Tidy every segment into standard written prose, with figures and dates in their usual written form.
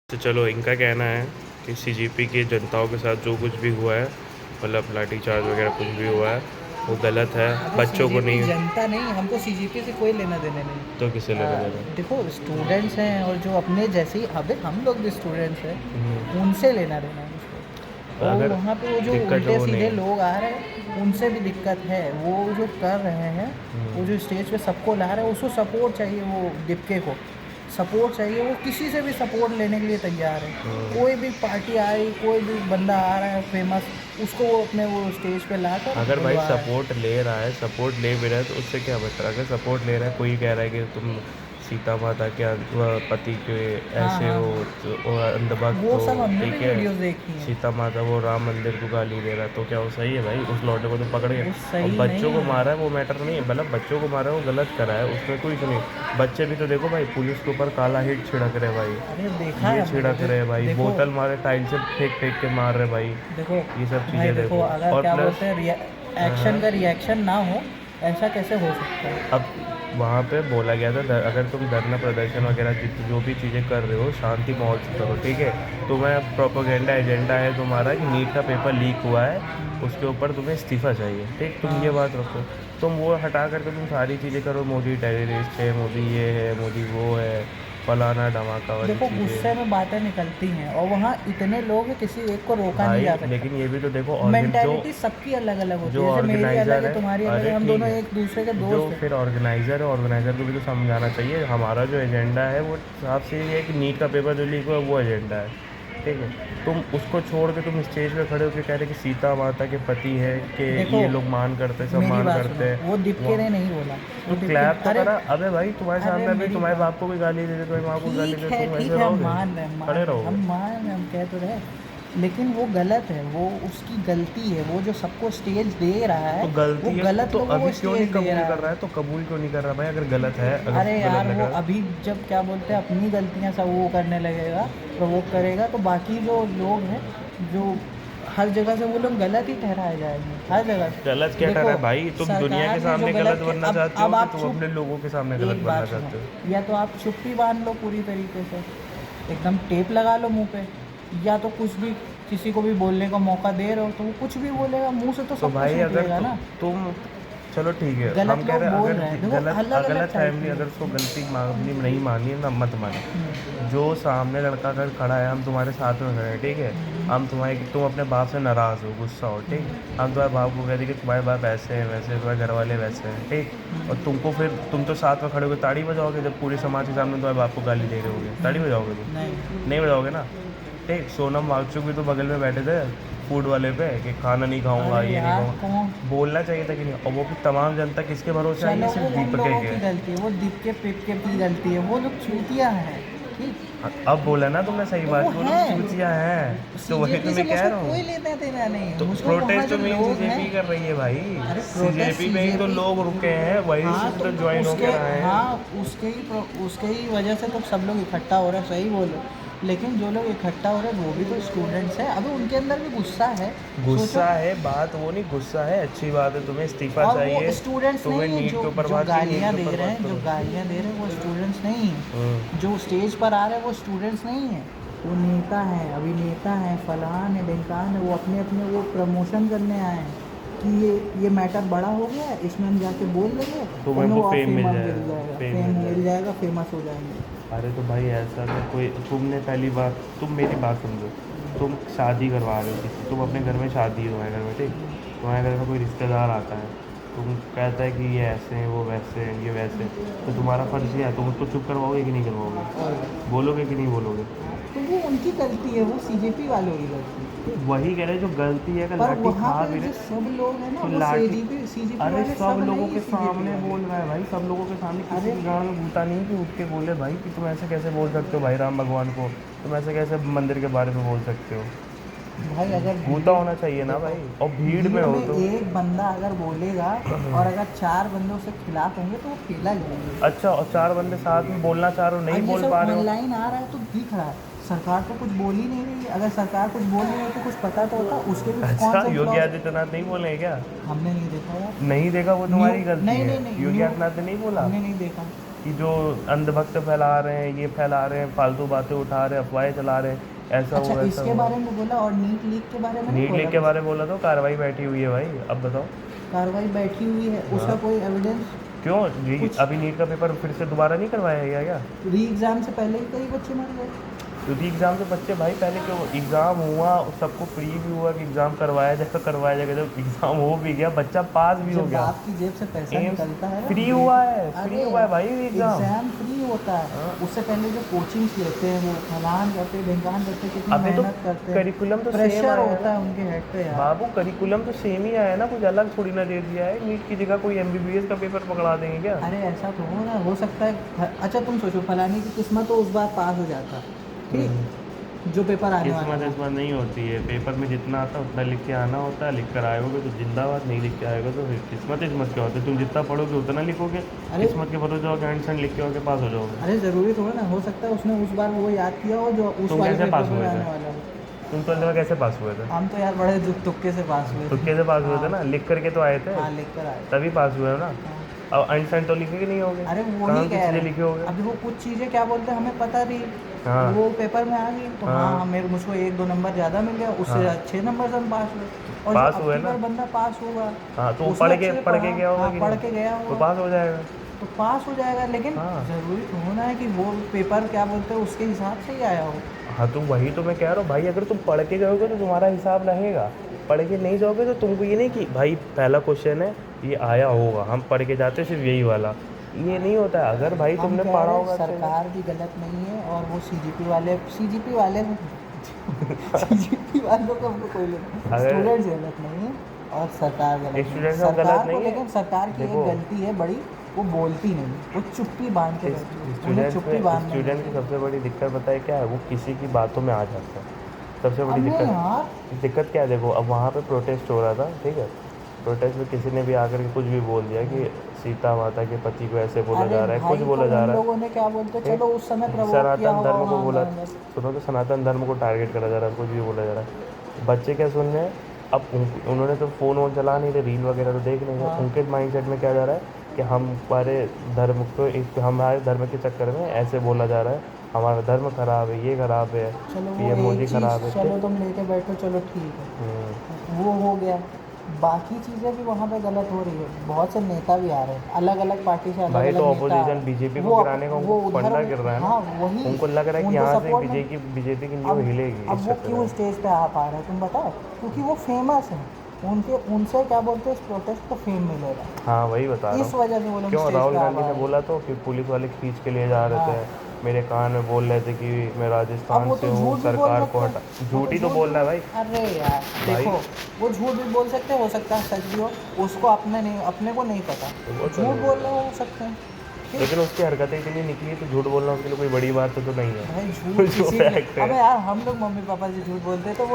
तो चलो इनका कहना है कि सीजीपी की जनताओं के साथ जो कुछ भी हुआ है, मतलब लाठीचार्ज वगैरह कुछ भी हुआ है, वो गलत है। अबे बच्चों को सीजीपी नहीं। जनता नहीं, हमको सीजीपी से कोई लेना देना नहीं। तो किसे लेना देना? देखो स्टूडेंट्स हैं और जो अपने जैसे ही, अबे हम लोग भी स्टूडेंट्स हैं, उनसे लेना देना है मुझको। और अगर वहाँ पे वो जो दिक्कत है उल्टे वो सीधे नहीं। लोग आ रहे हैं, उनसे भी दिक्कत है। वो जो कर रहे हैं, वो जो स्टेज पे सबको ला रहे हैं, उसको सपोर्ट चाहिए। वो डिपके को सपोर्ट चाहिए। वो किसी से भी सपोर्ट लेने के लिए तैयार है। कोई भी पार्टी आ रही, कोई भी बंदा आ रहा है फेमस, उसको वो अपने वो स्टेज पे लाकर अगर भाई बुलवा रहा है। सपोर्ट ले रहा है, सपोर्ट ले भी रहा है, तो उससे क्या बेहतर? अगर सपोर्ट ले रहा है, कोई कह रहा है कि तुम सीता माता के पति के हाँ ऐसे हाँ हो, हाँ, तो और अंधभक्त वो हो, सब हमने भी ठीक है। वीडियोस देखी हैं। सीता माता वो राम मंदिर को गाली दे रहा है, तो क्या वो सही है भाई? उस लौंडे को तो पकड़ के वो और सही बच्चों नहीं को है। मारा है, वो मैटर नहीं है। मतलब बच्चों को मारा है, वो गलत करा है, उसमें कोई नहीं। बच्चे भी तो देखो भाई, पुलिस के ऊपर काला हिट छिड़क रहे भाई, अरे देखा है ये हमने छिड़क रहे भाई, देखो बोतल मारे, टाइल से फेंक फेंक के मार रहे भाई, देखो ये सब भाई, चीज़ें देखो देखो। अगर और क्या प्लस बोलते हैं, एक्शन का रिएक्शन ना हो, ऐसा कैसे हो सकता है? अब वहाँ पे बोला गया था, अगर तुम धरना प्रदर्शन वगैरह जो भी चीज़ें कर रहे हो, शांति माहौल से करो, ठीक है। तुम्हें प्रोपोगेंडा एजेंडा है तुम्हारा कि नीट का पेपर लीक हुआ है, उसके ऊपर तुम्हें इस्तीफ़ा चाहिए, ठीक। तुम ये हाँ, बात रखो, तुम वो हटा करके तुम सारी चीज़ें करो, मोदी टेररिस्ट है, मोदी ये है, मोदी वो है, फलाना धमाका वाली देखो गुस्से चीज़ें। में बातें निकलती हैं, और वहाँ इतने लोग हैं, किसी एक को रोका नहीं भाई जा सकता। लेकिन ये भी तो देखो, ऑर्गन जो मेंटालिटी सबकी अलग अलग होती जो है। जैसे मेरी अलग ऑर्गेनाइज़र है, है, तुम्हारी अलग अरे है, हम ठीक दोनों है, एक दूसरे के जो दोस्त हैं। फिर ऑर्गेनाइज़र है, ऑर्गेनाइज़र को भी तो समझाना चाहिए। हमारा जो एजेंडा है वो साफ से ये है कि नीट का पेपर जो लीक हुआ है, वो एजेंडा है, ठीक है। तुम उसको छोड़ के तुम स्टेज पे खड़े होकर कह रहे कि सीता माता के पति है, कि देखो ये लोग मान करते हैं, सब मेरी मान बात करते सुनो, हैं। वो दीपके वो ने नहीं बोला। वो तो दीपके, क्लैप तो अरे करा। अबे भाई तुम्हारे अरे सामने अभी मेरी तुम्हारे बात, बाप को भी गाली दे दे, तुम्हारी माँ को भी गाली दे, तुम ठीक ऐसे है, हम रहोगे? मान रहे हैं, खड़े हम रहोगे? मान रहे हैं, हम कह तो रहे, लेकिन वो गलत है। वो उसकी गलती है। वो जो सबको स्टेज दे रहा है, तो वो गलती है गलत तो लोगों अभी को क्यों नहीं स्टेज दे कबूल रहा कर है। रहा है? तो कबूल क्यों नहीं कर रहा भाई? अगर गलत है, अगर अरे गलत यार, लग वो रहा है। अभी जब क्या बोलते हैं, अपनी गलतियां सब वो करने लगेगा, प्रवोक करेगा, तो बाकी जो लोग हैं, जो हर जगह से वो लोग गलत ही ठहराए जाएंगे, हर जगह गलत से। क्या देखो ठहरा है भाई? तुम दुनिया के सरकार ने जो सामने गलत गलत किया, बनना चाहते हो अब कि आप तुम चुप, अपने लोगों के सामने गलत एक बनना बात चाहते हो? सुनो, या तो आप चुप्पी बांध लो पूरी तरीके से, एकदम टेप लगा लो मुंह पे, या तो कुछ भी, किसी को भी बोलने का मौका दे रहे हो तो वो कुछ भी बोलेगा, मुंह से तो तो सब कुछ भाई अगर निकलेगा ना। तुम चलो ठीक है, गलत हम कह लोग रहे हैं बोल अगर रहे हैं, देखो गलत अलग अलग गलत टाइप फैमिली की अगर है। उसको गलती माननी नहीं माननी है ना, मत मानो। जो सामने लड़का अगर खड़ा है, हम तुम्हारे साथ में खड़े हैं, ठीक है। हम तुम अपने बाप से नाराज़ हो, गुस्सा हो, ठीक। हम तुम्हारे बाप को कहते कि तुम्हारे बाप ऐसे हैं वैसे हैं, तुम्हारे घर वाले वैसे हैं, ठीक। और तुमको फिर तुम तो साथ में खड़े होकर ताड़ी बजाओगे जब पूरे समाज के सामने तुम्हारे बाप को गाली दे रहे होगे? ताड़ी बजाओगे तुम? नहीं। नहीं बजाओगे ना, ठीक। सोनम वांगचुक भी तो बगल में बैठे थे फूड वाले पे कि खाना नहीं खाऊंगा, अरे ये नहीं यार खाऊंगा। कौन, बोलना चाहिए था कि नहीं? और वो भी तमाम जनता किसके भरोसे आई है? चलो वो सिर्फ उन दीपक लोगों के। की गलती है, वो दीप के पिप के की गलती है, वो लोग चूतिया हैं, ठीक। अब बोला ना तुमने सही तो बात, वो कि वो लोग है, चूतिया हैं, तो वही तो सीजेपी से मैं कह मुझको रहा कोई हूँ। लेना देना नहीं है। तो मुझको वहाँ प्रोटेस्ट जो तो मेन लोग हैं, सीजेपी कर रही है भाई। अरे प्रोटेस्ट सीजेपी में ही तो सीजेपी, लोग रुके हैं, वही हाँ से तो तो ज्वाइन उसके, होकर आए हैं। हाँ उसके ही वजह से तो सब लोग इकट्ठा हो रहे हैं, सही बोलो। लेकिन जो लोग इकट्ठा हो रहे हैं वो भी तो स्टूडेंट्स हैं। अभी उनके अंदर भी गुस्सा है, सोचो। गुस्सा है, बात वो नहीं, गुस्सा है, अच्छी बात है, तुम्हें इस्तीफा और वो चाहिए, स्टूडेंट्स तुम्हें नहीं है, नीट जो के ऊपर जो बात चाहिए, नीट गालियाँ के दे ऊपर रहे बात हैं, जो करो। गालियाँ दे रहे हैं, वो स्टूडेंट्स नहीं हैं। हम्म। जो स्टेज पर आ रहे हैं वो स्टूडेंट्स नहीं हैं। वो नेता हैं, अभिनेता हैं, फलान है, ढिमकान है, वो अपने अपने वो प्रमोशन करने आए हैं कि ये मैटर बड़ा हो गया है, इसमें हम जाके बोल देंगे, तुम्हें उन्हें वो वो फेम मिल फेमस मिल जाएगा, जाएगा, फेम फेम मिल मिल जाएगा। जाएगा, फेमस हो जाएंगे। अरे तो भाई ऐसा तो कोई, तुमने पहली बार, तुम मेरी बात समझो, तुम शादी करवा रहे हो किसी, तुम अपने घर में शादी है तुम्हारे घर में, ठीक। तुम्हारे घर में कोई रिश्तेदार आता है, तुम कहता है कि ये ऐसे हैं, वो वैसे हैं, ये वैसे हैं, तो तुम्हारा फ़र्ज़ क्या है? तुम उसको चुप करवाओगे कि नहीं करवाओगे? बोलोगे कि नहीं बोलोगे? तो वो उनकी गलती है, वो सीजेपी वालों की गलती है। वही कह रहे हैं, जो गलती है, अगर पर लाठी वहाँ खा पे भी जो रहे सब लोग हैं ना, तो वो लाठी। सीजीपी अरे वाले सब लोगों नहीं के है, सीजेपी सामने वाले। बोल रहा है भाई, सब लोगों के सामने, किसी अरे के गाँव में घूटा नहीं कि उठ के बोले भाई कि तुम ऐसे कैसे बोल सकते हो भाई राम भगवान को, तुम ऐसे कैसे मंदिर के बारे में बोल सकते हो? भाई अगर घूटा होना चाहिए ना भाई, और भीड़ में हो में तो। एक बंदा अगर बोलेगा, और अगर 4 बंदे उसके खिलाफ होंगे, तो वो अकेला लेंगे। अच्छा, और चार बंदे साथ में बोलना चाह रहे हो, नहीं अब ये बोल सब पा रहे हो? ऑनलाइन आ रहा है तो दिख रहा है, सरकार तो कुछ बोल ही नहीं रही है। अगर सरकार कुछ बोल रही है तो कुछ पता तो होता, उसके भी कौन अच्छा, से योगी फ्लॉज। आदित्यनाथ नहीं बोले हैं क्या? हमने नहीं देखा यार। नहीं देखा, वो न्यू तुम्हारी गलती नहीं है। नहीं नहीं योगी न्यू आदित्यनाथ ने नहीं बोला? हमने नहीं देखा। कि जो अंधभक्त फैला रहे हैं, ये फैला रहे हैं, फालतू बातें उठा रहे हैं, अफवाहें चला रहे हैं, ऐसा अच्छा हुआ ऐसा इसके हुआ। बारे में बोला और नीट लीक के बारे में नहीं नीट बोला लीक के कुछ? बारे में बोला तो कार्रवाई बैठी हुई है भाई, अब बताओ कार्रवाई बैठी हुई है, उसका हाँ। कोई एविडेंस? क्यों कुछ अभी नीट का पेपर फिर से दोबारा नहीं करवाया गया क्या? री एग्ज़ाम से पहले ही कई बच्चे मर गए। क्योंकि एग्ज़ाम से बच्चे भाई पहले क्यों एग्ज़ाम हुआ, सबको फ्री भी हुआ कि एग्ज़ाम करवाया जाएगा, जब एग्ज़ाम हो भी गया, बच्चा पास भी हो जब गया। बाप की जेब से पैसा एम्स निकलता है ना, फ्री तो हुआ है, अरे भाई एग्ज़ाम। एग्ज़ाम फ्री होता है। हाँ। उससे पहले जो कोचिंग्स लेते हैं वो फलान करते ढिमकान करते, कितनी अबे तो मेहनत करते हैं, करिकुलम तो सेम प्रेशर आया होता है है उनके हेड पे यार। बाबू, करिकुलम तो सेम ही आया ना, कुछ अलग थोड़ी ना दे दिया है। नीट की जगह कोई एमबीबीएस का पेपर पकड़ा देंगे क्या? अरे ऐसा तो हो सकता है। अच्छा तुम सोचो फलानी की किस्मत तो उस बार पास हो जाता, ठीक, जो पेपर आने वाला किस्मत था। इस्मत नहीं होती है, पेपर में जितना आता है उतना लिख के आना होता है, लिख कर आएगा तो जिंदाबाद, नहीं लिख के आएगा तो फिर किस्मत क्या होती है, तुम जितना पढ़ोगे उतना लिखोगे, अरे किस्मत के भरोसे जाओगे, एंड सेंड लिख के होगे पास हो जाओगे। अरे ज़रूरी थोड़ा ना, हो सकता है उसने उस बार वो याद किया हो जो उस तुम वाले कैसे पेपर पास में हुए आने थे? वाला हो। तुम 12th में कैसे पास हुए थे? हम तो यार बड़े तुक्के से पास हुए थे। तुक्के से पास हुए थे ना, लिख करके तो आए थे, हाँ लिख कर आए। तभी पास हुए हो ना। हाँ। अब एंड सेंड तो लिखे कि नहीं होगे? अरे वो कहाँ ही की कह चीज़ें रहे लिखे हैं, होगे? अभी वो कुछ चीज़ें क्या बोलते हैं हमें पता थी, हाँ वो पेपर में आ गई तो हाँ। हाँ मुझको 1-2 नंबर ज़्यादा मिल गया, उससे हाँ। अच्छे नंबर से हम पास हुए। और पास जो हुए अब की ना। बार बंदा पास होगा हाँ तो उसने अच्छे से पढ़ के पढ़ा, गया होगा हाँ, कि पढ़ नहीं? के गया तो होगा पास हो जाएगा। तो पास हो जाएगा। लेकिन हाँ ज़रूरी तो होना है कि वो पेपर क्या बोलते हैं उसके हिसाब से ही आया हो। हाँ तो वही तो मैं कह रहा हूँ भाई, अगर तुम पढ़ के जाओगे तो तुम्हारा हिसाब रहेगा, पढ़ के नहीं जाओगे तो तुमको ये नहीं कि भाई पहला क्वेश्चन है ये आया होगा, हम पढ़ के जाते सिर्फ यही वाला, ये नहीं होता है। अगर भाई हम तुमने कह पढ़ा रहे होगा हैं अच्छे से। सरकार भी गलत नहीं है और वो सीजीपी वाले सीजीपी वालों को हमको कोई नहीं, अगर स्टूडेंट्स गलत नहीं है और सरकार गलत नहीं है। स्टूडेंट सब गलत सरकार को नहीं है, लेकिन सरकार की एक देखो गलती है बड़ी, वो बोलती नहीं, वो चुप्पी बांध के रहती है, उन्हें चुप्पी बांधने स्टूडेंट की सबसे बड़ी दिक्कत बताए क्या है, वो किसी की बातों में आ जाता है, सबसे बड़ी अबे दिक्कत। यार दिक्कत क्या है, देखो अब वहाँ पे प्रोटेस्ट हो रहा था, ठीक है, प्रोटेस्ट में किसी ने भी आकर के कुछ भी बोल दिया कि सीता माता के पति को ऐसे बोला अरे जा रहा है, भाई कुछ बोला तो जा उन रहा है। लोगों ने क्या बोलते ठीक? चलो उस समय प्रवोक किया सनातन होगा धर्म को वहाँ बोला, अंदर। सुनो तो सनातन धर्म को टारगेट करा जा रहा है, कुछ भी बोला जा रहा है, बच्चे क्या सुन रहे हैं। अब उन्होंने तो फ़ोन वोन चला नहीं रहे, रील वगैरह तो देख नहीं रहे, हाँ। उनके माइंडसेट में क्या जा रहा है कि हमारे धर्म को हमारे धर्म के चक्कर में ऐसे बोला जा रहा है, हमारा धर्म खराब है, ये खराब है, चलो ये वो मोदी एक खराब है। चीज़ चलो तुम लेके बैठो, चलो ठीक है, हम्म, वो हो गया। बाकी चीज़ें भी वहाँ पे गलत हो रही है, बहुत से नेता भी आ रहे हैं अलग अलग पार्टी से, अलग भाई अलग तो नेता आ रहे ऑपोजिशन हैं। बीजेपी वो को अप- गिराने का वो उनको उधर फंडा गिर रहा है ना, हाँ वही उनको लग रहा है कि उनके यहाँ से support में- बीजेपी की न्यू अब हिलेगी अब इस वो चक्कर क्यों में। स्टेज पे आ पा रहे हैं तुम बताओ, क्योंकि वो फेमस है, उनके उनसे क्या बोलते हैं इस प्रोटेस्ट को फेम मिलेगा, हाँ वही बता रहा इस हूँ। वजह से वो लोग क्यों स्टेज राहुल पे आ गांधी पा ने रहे हैं। बोला तो कि पुलिस वाले खींच के ले जा रहे हाँ। थे, मेरे कान में बोल रहे थे कि मैं अब राजस्थान वो से तो हूँ, झूठ भी बोल सरकार को सकते हटा। हैं, झूठ ही तो बोल रहा है भाई। अरे यार भाई। देखो वो झूठ भी बोल सकते हैं, हो सकता है सच भी हो, उसको अपने को नहीं पता, वो तो झूठ नहीं बोल रहे हो सकते हैं, ठीक? लेकिन उसकी हरकतें इतनी निकली तो झूठ बोलना उसके लिए कोई बड़ी बात तो नहीं है। भाई झूठ जो किसी fact है। अबे यार हम लोग मम्मी पापा से झूठ बोलते हैं तो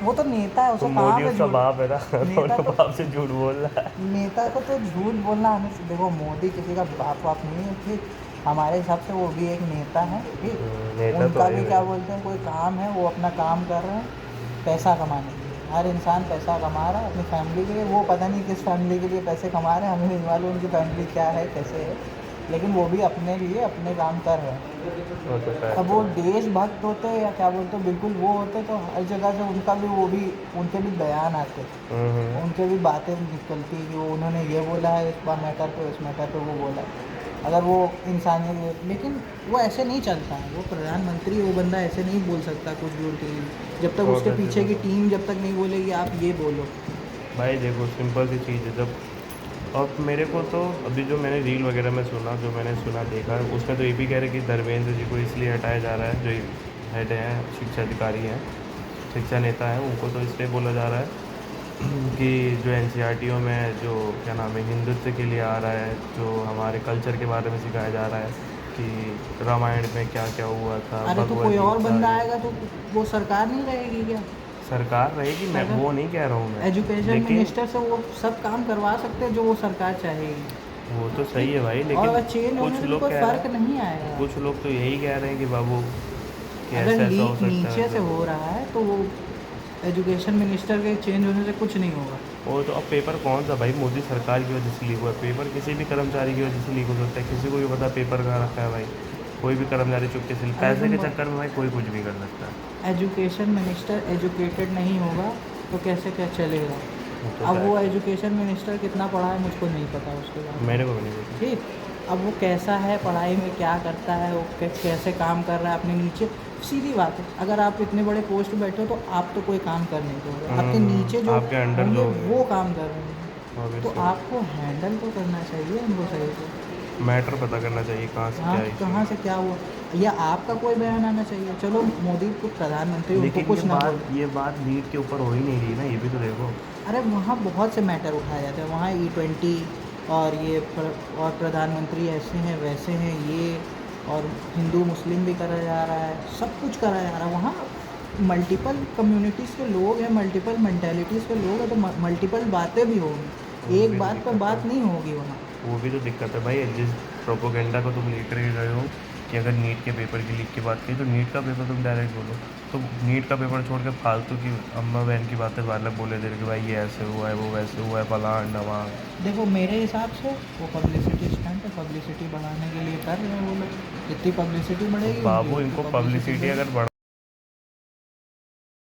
वो तो नेता है, तो उसका काम मोदी है उसका झूठ। बाप है ना, नेता तो तो बाप से झूठ बोल रहा है। नेता को तो झूठ बोलना आने से, देखो मोदी किसी का बाप वाप नहीं है, ठीक, हमारे हिसाब से वो भी एक नेता है, ठीक, नेता तो उनका है भी ही क्या भाई। बोलते हैं कोई काम है, वो अपना काम कर रहे हैं पैसा कमाने के लिए, हर इंसान पैसा कमा रहा है अपनी फैमिली के लिए, वो पता नहीं किस फैमिली के लिए पैसे कमा रहे हैं, हमें नहीं मालूम उनकी फैमिली क्या है कैसे है, लेकिन वो भी अपने लिए अपने काम कर रहे हैं। वो तो fact अब वो है। देशभक्त होते या क्या बोलते बिल्कुल वो होते तो हर जगह से उनका भी वो भी उनके भी बयान आते, हम्म। उनके भी बातें निकलती कि वो उन्होंने ये बोला है इस बार मैटर पे, इस मैटर पे वो बोला है, अगर वो इंसानियत, लेकिन वो ऐसे नहीं चलता है, वो प्रधानमंत्री, वो बंदा ऐसे नहीं बोल सकता कुछ भी उल्टी, जब तक वो उसके कैसे पीछे की बोलेगा? टीम जब तक नहीं बोलेगी आप ये बोलो। भाई देखो सिंपल सी चीज़ है, जब और मेरे को तो अभी जो मैंने रील वगैरह में सुना, जो मैंने सुना देखा, उसमें तो ये भी कह रहे कि धर्मेंद्र जी को इसलिए हटाया जा रहा है, जो हेड हैं शिक्षा अधिकारी हैं, शिक्षा नेता हैं, उनको तो इसलिए बोला जा रहा है कि जो एनसीईआरटीओ में जो क्या नाम है हिंदुत्व के लिए आ रहा है, जो हमारे कल्चर के बारे में सिखाया जा रहा है कि रामायण में क्या क्या हुआ था, अरे तो भगवद कोई और गीता, बंदा ये आएगा तो वो सरकार नहीं रहेगी क्या? सरकार रहेगी, मैं सरकार- वो नहीं कह रहा हूँ मैं, एजुकेशन लेकिन मिनिस्टर से वो सब काम करवा सकते हैं जो वो सरकार चाहेगी, वो तो सही है भाई, और अगर लेकिन चेंज होने कुछ से लोग कोई कह रहे फर्क हैं, नहीं आएगा। कुछ लोग तो यही कह रहे हैं कि बाबू कि अगर ऐसा ऐसा हो लीक सकता है, नीचे से ऐसा। हो रहा है तो वो एजुकेशन मिनिस्टर के चेंज होने से कुछ नहीं होगा। और तो अब पेपर कौन सा भाई, मोदी सरकार की वजह से लीक हुआ है पेपर, किसी भी कर्मचारी की वजह से लीक हो सकता है, किसी को भी पता पेपर कहाँ रखा है भाई, कोई भी कर्मचारी चुपके से, अरे पैसे तुम के चक्कर में भाई कोई कुछ भी कर सकता है। एजुकेशन मिनिस्टर एजुकेटेड नहीं होगा तो कैसे क्या चलेगा। तो अब क्या वो है? एजुकेशन मिनिस्टर कितना पढ़ा है मुझको नहीं पता उसके बारे में, मेरे को भी नहीं पता। ठीक। अब वो कैसा है पढ़ाई में, क्या करता है वो, कैसे काम कर रहा है अपने नीचे। सीधी बात है, अगर आप इतने बड़े पोस्ट पे बैठे हो तो आप तो कोई काम कर नहीं दोगे, आपके नीचे जो आपके अंडर होंगे लोग वो काम कर रहे हैं, तो obviously आपको हैंडल तो करना चाहिए उनको सही से। मैटर पता करना चाहिए कहाँ से हाँ क्या इशू कहाँ है। से क्या हुआ, या आपका कोई बयान आना चाहिए। चलो मोदी को प्रधानमंत्री, उनको लेकिन कुछ ना बोल। ये बात नीट के ऊपर हो ही नहीं रही ना, ये भी तो देखो। अरे वहाँ बहुत से मैटर उठाए जाते हैं, वहाँ E20 और ये और प्रधानमंत्री ऐसे हैं वैसे हैं ये, और हिंदू मुस्लिम भी करा जा रहा है, सब कुछ करा जा रहा है। वहाँ मल्टीपल कम्युनिटीज़ के लोग हैं, मल्टीपल मेंटालिटीज़ के लोग हैं, तो मल्टीपल बातें भी होंगी, वो एक भी तो बात पर दिक्कत बात है। नहीं होगी वहाँ। वो भी तो दिक्कत है भाई, जिस प्रोपोगेंडा को तुम लेकर के गए हो कि अगर नीट के पेपर की लीक की बात की तो नीट का पेपर तुम डायरेक्ट बोलो, तो नीट का पेपर छोड़ के फालतू की अम्मा बहन की बातें अलग बोले दे रहे कि भाई ये ऐसे हुआ है वो वैसे हुआ है फलान ढवान। देखो मेरे हिसाब से वो पब्लिसिटी स्टंट है, पब्लिसिटी बढ़ाने के लिए कर रहे हैं वो लोग, जितनी पब्लिसिटी बढ़ेगी बाबू उनकी इनको publicity पब्लिसिटी बढ़ेगी। अगर बढ़